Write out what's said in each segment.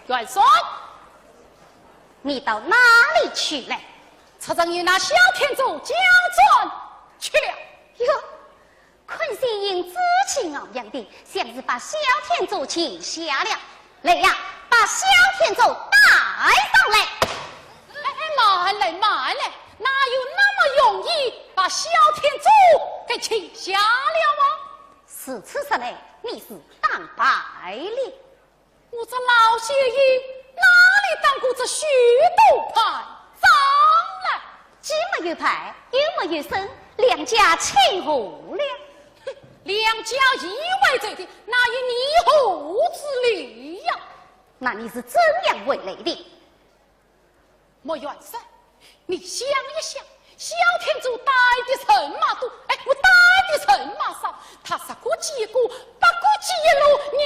元帅，你到哪里去了？曹正与那小天主将转去了。哟，坤心营知情傲扬的，像是把小天主请下了。来呀，把小天主带上来。慢来，哪有那么容易把小天主给请下了啊？是此时来，你是当白了。我这老邪医哪里当过这许多牌长了？既没有牌，又没有身，两家请何了？两家意外着的，哪有你何之理呀？那你是怎样为来的？莫元帅，你想一想，小天主带的人马多，我带的人马少，他杀过几个，八过几路，热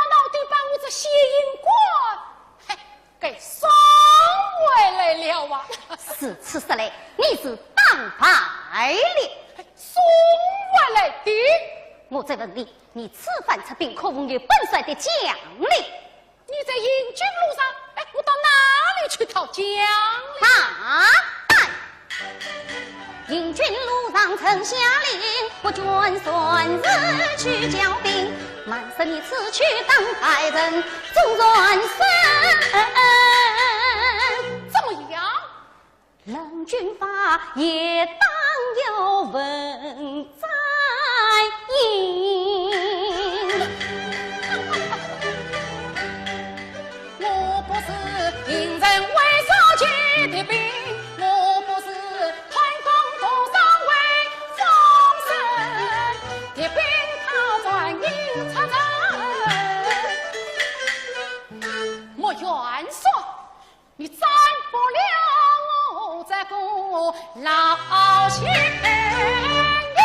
闹的把我这邪淫官，给送回来了啊！是此时来，你是当白了，送回来的。我在问你，你此番出兵可无有本帅的奖励？你在营军路上，我到哪里去讨奖励？营军路上曾下令，不准孙日去交兵，满是你此去当派人，众人生。怎么样？冷军法也当有文在营。我不是营人为少杰的兵，我不是团攻多上为丰盛的兵，他转营插人。莫元帅，你占不了我这个老仙女。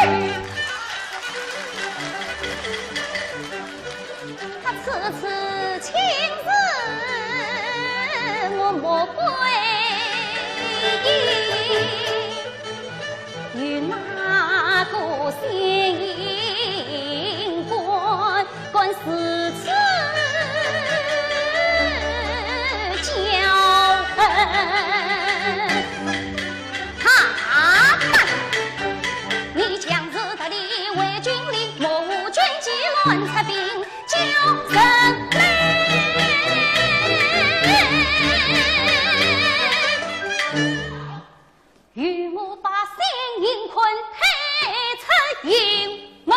他此次亲自我莫归，与那个仙营官是此交恨。你将自得力为军令，莫无军纪乱插兵，叫人与我把新营困推出营门，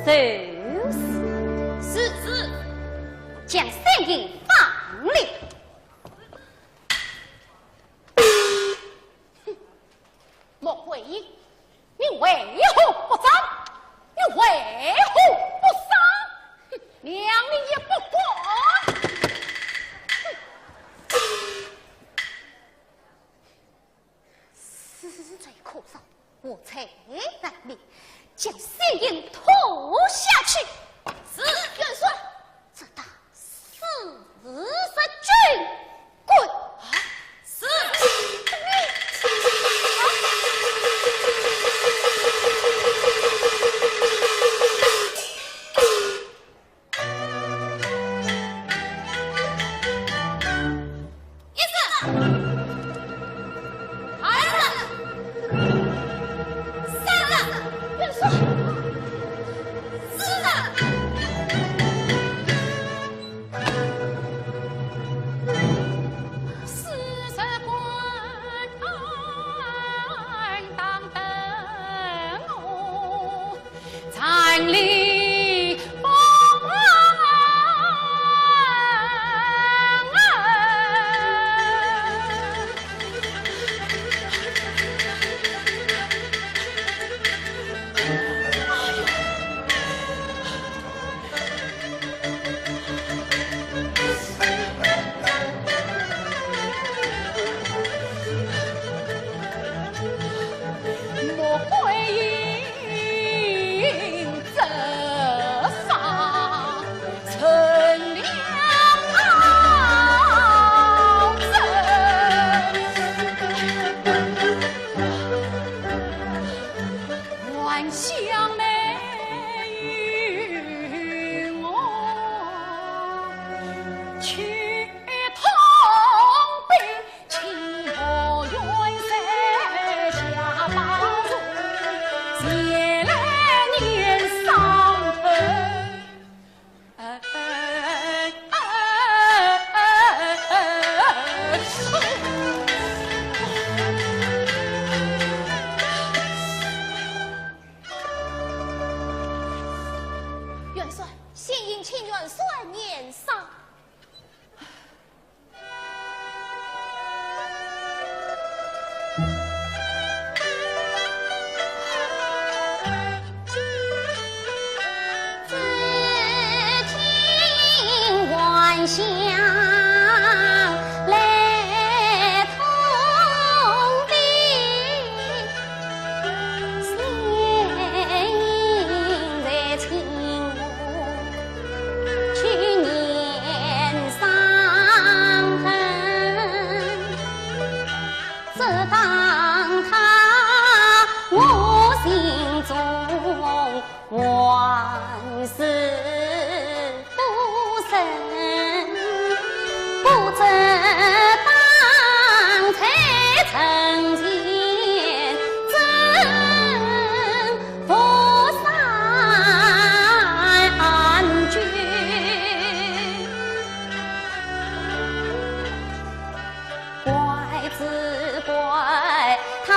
是将三银放了。莫回应，你为何不斩？你为何不杀？娘你也不管。死罪可饶，我才在你将三银拖下去。是元帅，这打40军棍。是。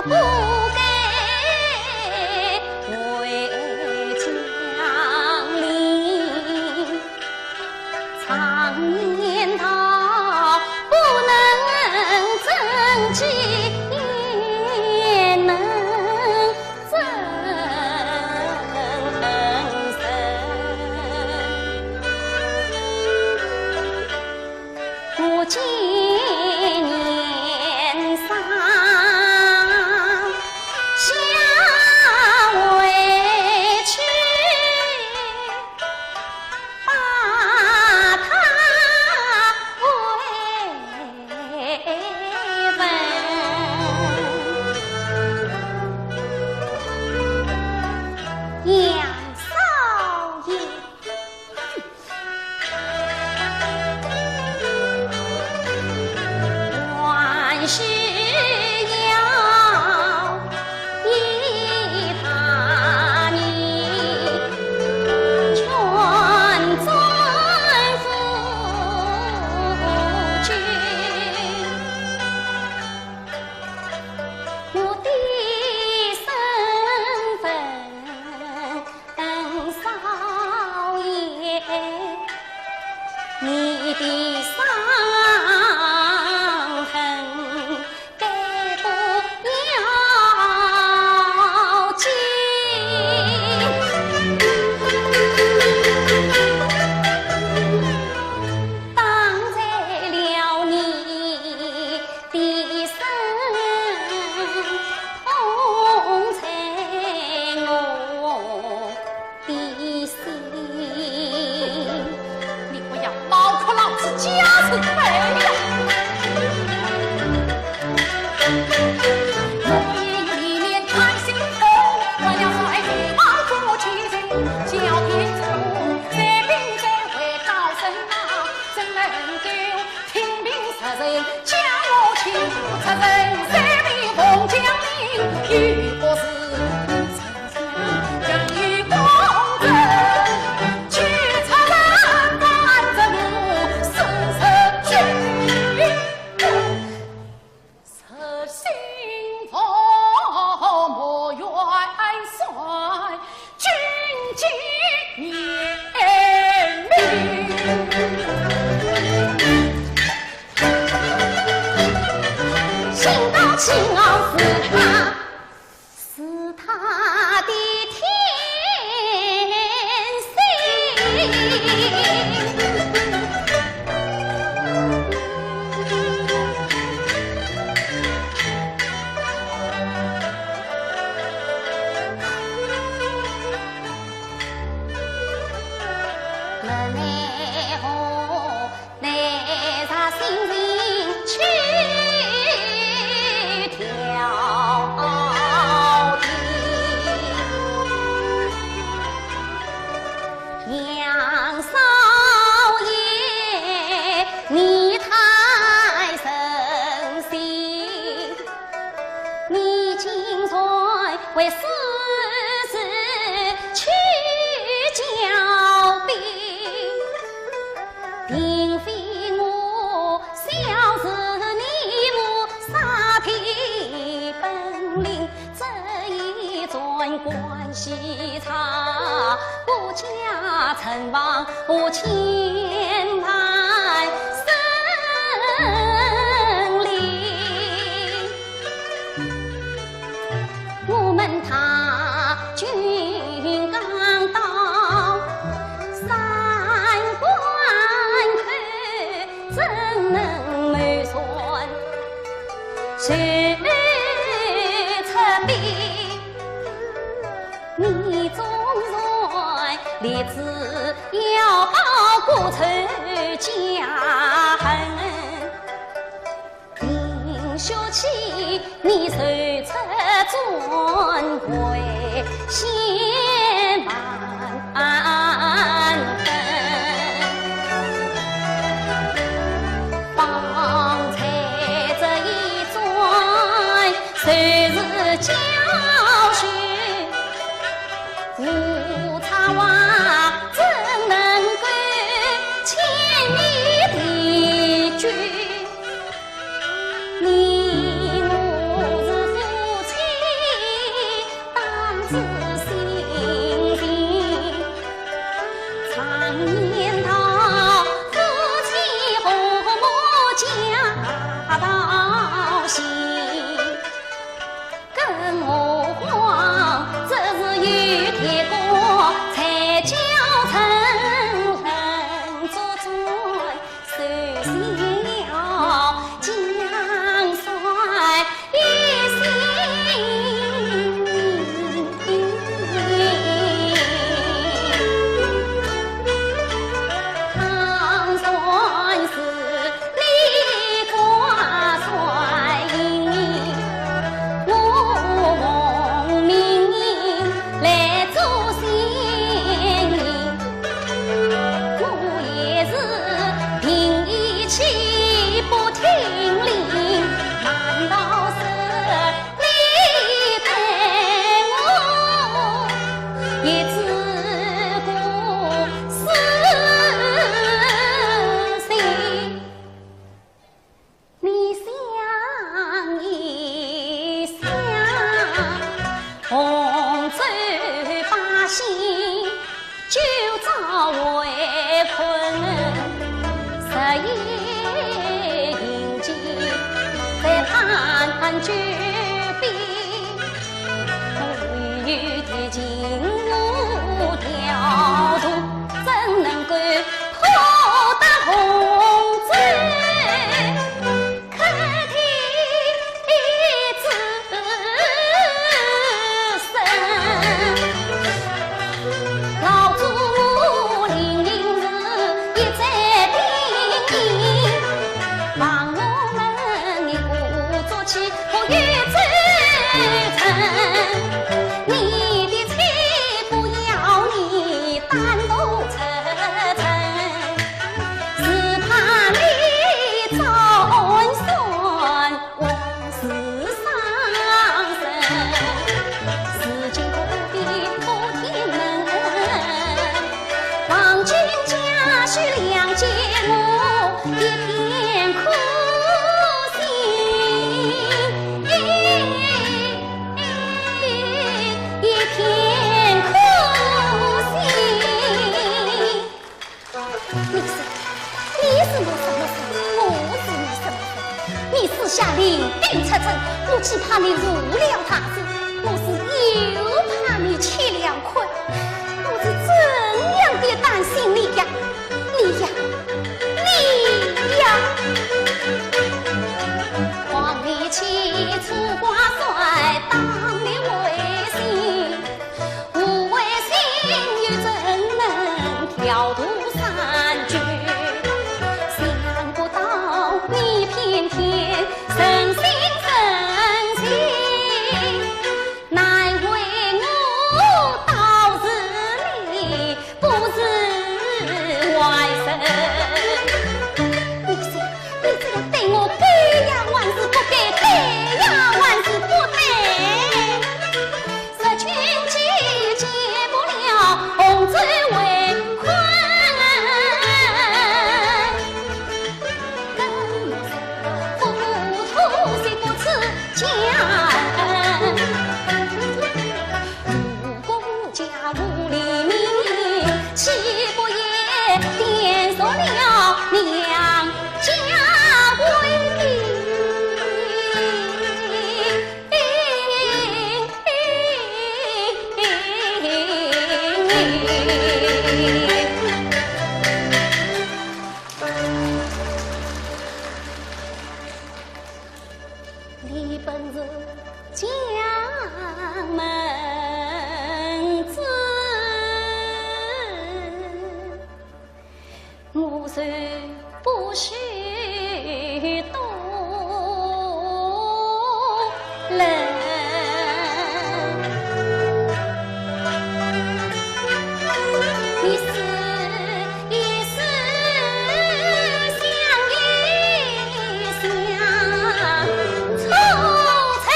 不该为将领举笔，无语的情无下领兵出征，我只怕你入了他子，我是又怕你吃了亏，我是怎样的担心你呀，你呀，你呀！黄历起初挂帅，当年为信，无为信又怎能挑渡三军？想不到你偏偏生性生气，难为我到这里不是外甥。你这样对我该呀万事不该，该呀万事不该。十群计解不了，红烛为困。跟糊涂谁不吃家恩？如果我家屋里面，岂不也颠覆了娘家威名？你本是将门子，我虽不许多人。你是一世相依相凑成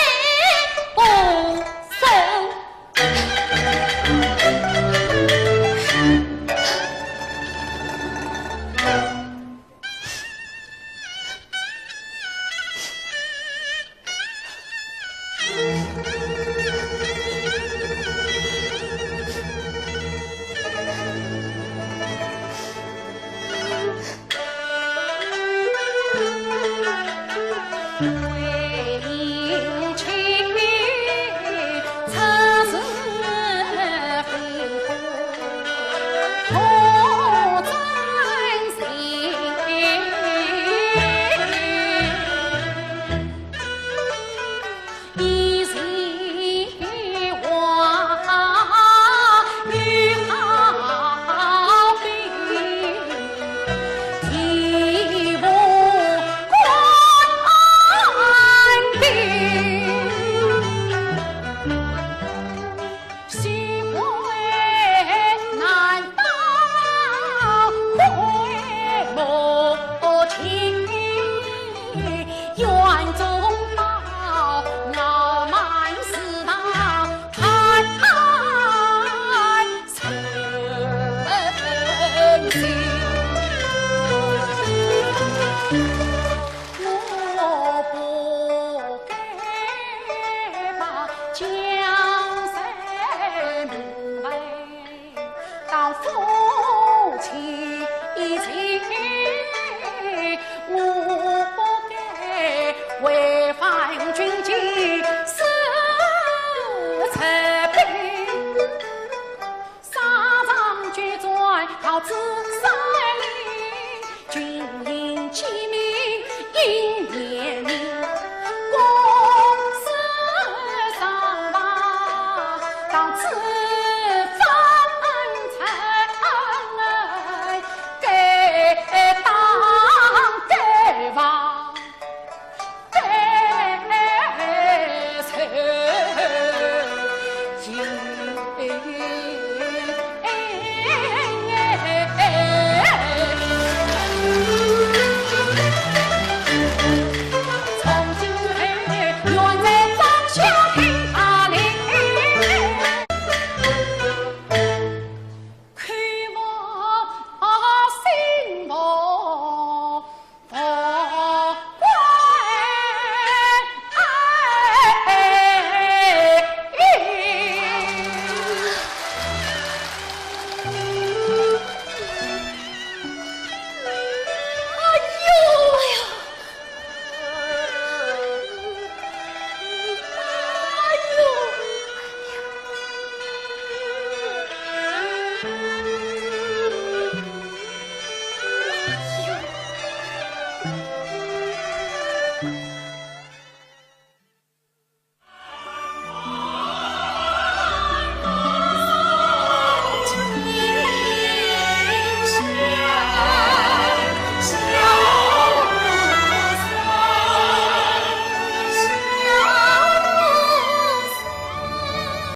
不收。啊！